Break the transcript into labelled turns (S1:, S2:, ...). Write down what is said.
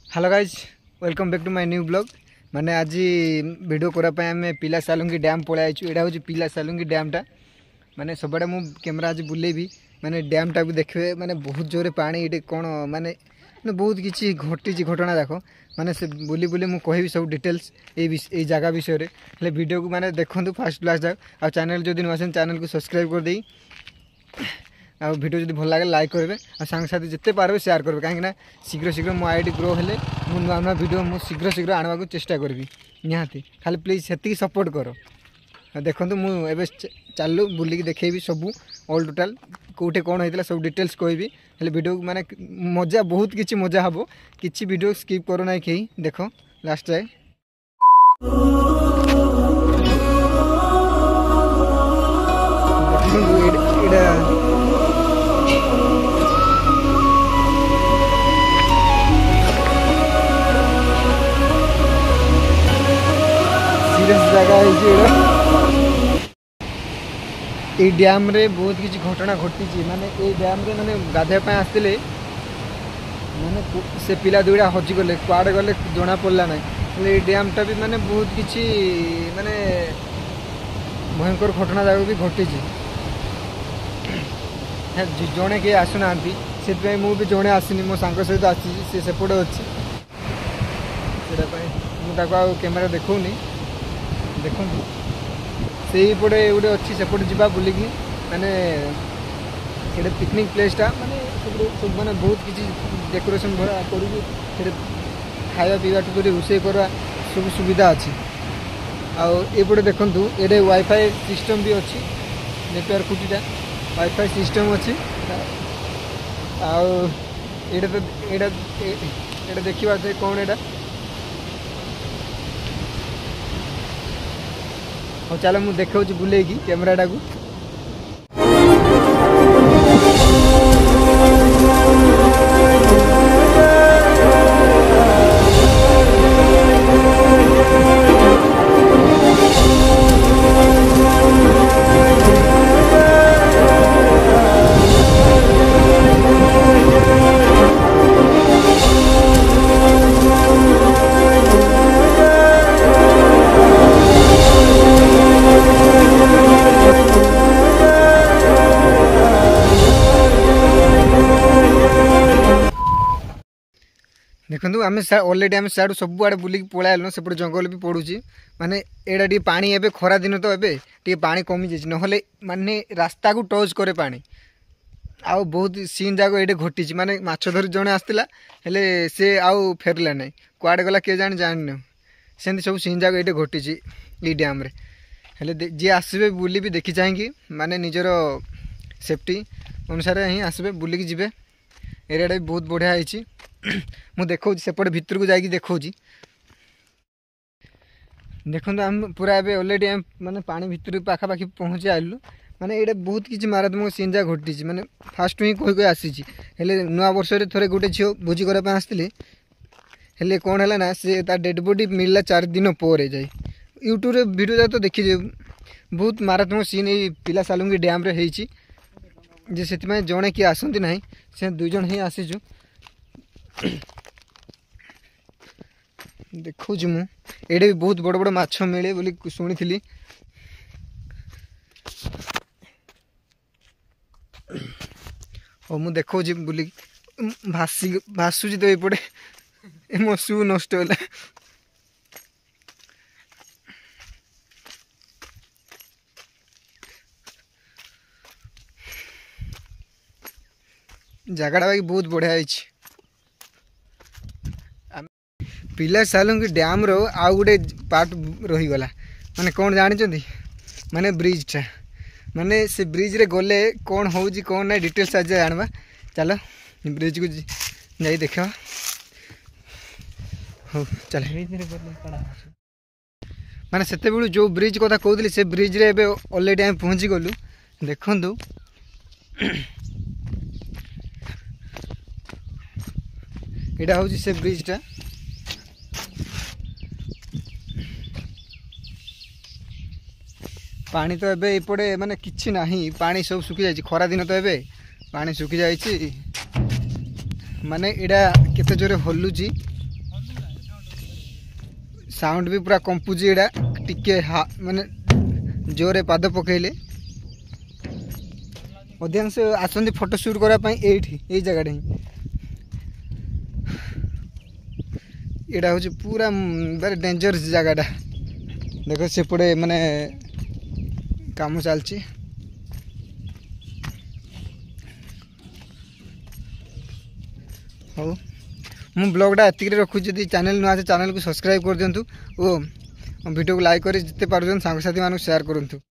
S1: Hello guys welcome back to my new blog माने आज video करापी आम पिला सालुंगी डैम पलि आईचु। यहाँ हूँ पिला सालुंगी डैमटा माने सबड़े मु कैमेरा आज बुलेबी माने डैमटा भी देखिए माने बहुत जोरे पानी ये कौन माने बहुत किसी घटी घटना देख माने से बुली बुली मुझे कहि सब डिटेल्स ये जगह विषय में वीडियो को माने देखो फास्ट लास्ट जाक आ चैनल जो दिन आसें चैनल को सब्सक्राइब कर दी आ वीडियो जब भल लगे लाइक करेंगे और सांगसाथी जिते पारे शेयर करेंगे कहीं शीघ्र शीघ्र मो आईडी ग्रो हेले मु नुआ नुआ वीडियो मुझे शीघ्र शीघ्र आने को चेष्टा करी निहाती खाली प्लीज से सपोर्ट कर देखो मुझे चलू बुलिक देखेबी सब ऑल टोटाल कौटे कौन होता सब डिटेल्स कहबी हेले वीडियो माने मजा बहुत किसी मजा हम किसी वीडियो स्किप करो ना कहीं देख लास्ट जाए जगह ये डैम रे बहुत किसी घटना घटी माने ये डैम रे माने गाधे आसते माने से पिला दुईटा हजिगले कुआड़े गले जना पड़ा ना ये डैमटा भी माने बहुत किसी माने भयंकर घटना जगह भी घटी जड़े किए आसुना से मुझे जड़े आसनी मो सांग सहित आसी सेपटे अच्छी मुझे कैमेरा देखनी देखो से पटे गोटे अच्छी सेपटे जावा बुलिकी माने पिकनिक प्लेसटा माने सब माने बहुत किसी डेकोरेशन भरा कर खाया पीवा टू रोषे करवा सब सुविधा अच्छी आउटे देखूँ ये वाईफाई सिस्टम भी अच्छी नेटवर्क खुटीटा वाईफाई सिस्टम अच्छी आटा देखा कौन एटा हाँ चलो मुझे देखा बुले कैमेराटा को देखो आम अलरेडी आम साड़ू सब आड़े बुलिक पलैल सेपटे जंगल भी पड़ूची माने एटा टी पानी एबे खरा दिन तो एबे टी पानी कमी जाए नहले माने रास्ता को टच करे पानी आउ बहुत सीन जाक ये घटी माने माछ धरी जड़े आसला हेले से आउ फेरला ना कुआड़े गला किए जाने जान सेमती सब सीन जाक ये घटी ये डैम रे हेले जी आसबे बुली भी देखी चाहिए माने निजर सेफ्टी अनुसार ही आसबे बुलिक जीवे एरियाटा भी बहुत बढ़िया है मु देखो सेपटे भितर को जाकि देखो देखो आम पूरा एवं अलरेडी आम माने पानी भितर पाखापाखि पहुँचे आलु माने ये बहुत किसी मारात्मक सीन जा घटी माने फास्ट ही कही आसी नुआ वर्ष थे गोटे झील भोजी करने आसते हेले कौन है ना से डेड बॉडी मिलला 4 दिन पर जाए यूट्यूब रे वीडियो जा तो देखी बहुत मारात्मक सीन ये पिला सालुंगी डैम रे होईची जे से जड़े किए आसती ना से 2 जन ही आसीचु देखो मुझे भी बहुत बड़ बड़ माछ मिले बोली शुणी थी मुझे देखो बुलिक भासुची तो ये मो शू नष्ट है जगह बाकी बहुत बढ़िया है पिला सालुंगी डैम रो आउ गोटे पार्ट रहीगला माने कौन जानी माने ब्रिजटा माने से ब्रिज रे गले कौन होउजी कौन ना डिटेल्स आज जानवा चलो ब्रिज को जाई देखा हो चल माने सेते बेलू जो ब्रिज कथा कहूली से ब्रिज रे एबे ऑलरेडी हम पहुँची गलु देखंतु एटा होउजी से ब्रिजटा पानी तो एबे एपटे माने किछि नाही पानी सब सुखी जाइछि खरा दिन तो एबे पानी सुखी जाइछि माने एडा केते जोरे हल्लुची साउंड भी पूरा कंपुजी एडा टिके माने जोरे पाद पकईले अधिकांश आसती फोटो शूट करने यही जगह ही यहाँ हूँ पूरा वेरी डेंजरस जगहटा देख सेपटे माने काम चलती हो मु ब्लॉगटा एतिक रखुँ जदि चैनल नुआ चैनल को सब्सक्राइब कर दिंतु और वीडियो को लाइक कर जिते पार्थ सांग साथी मानक शेयर करूँ।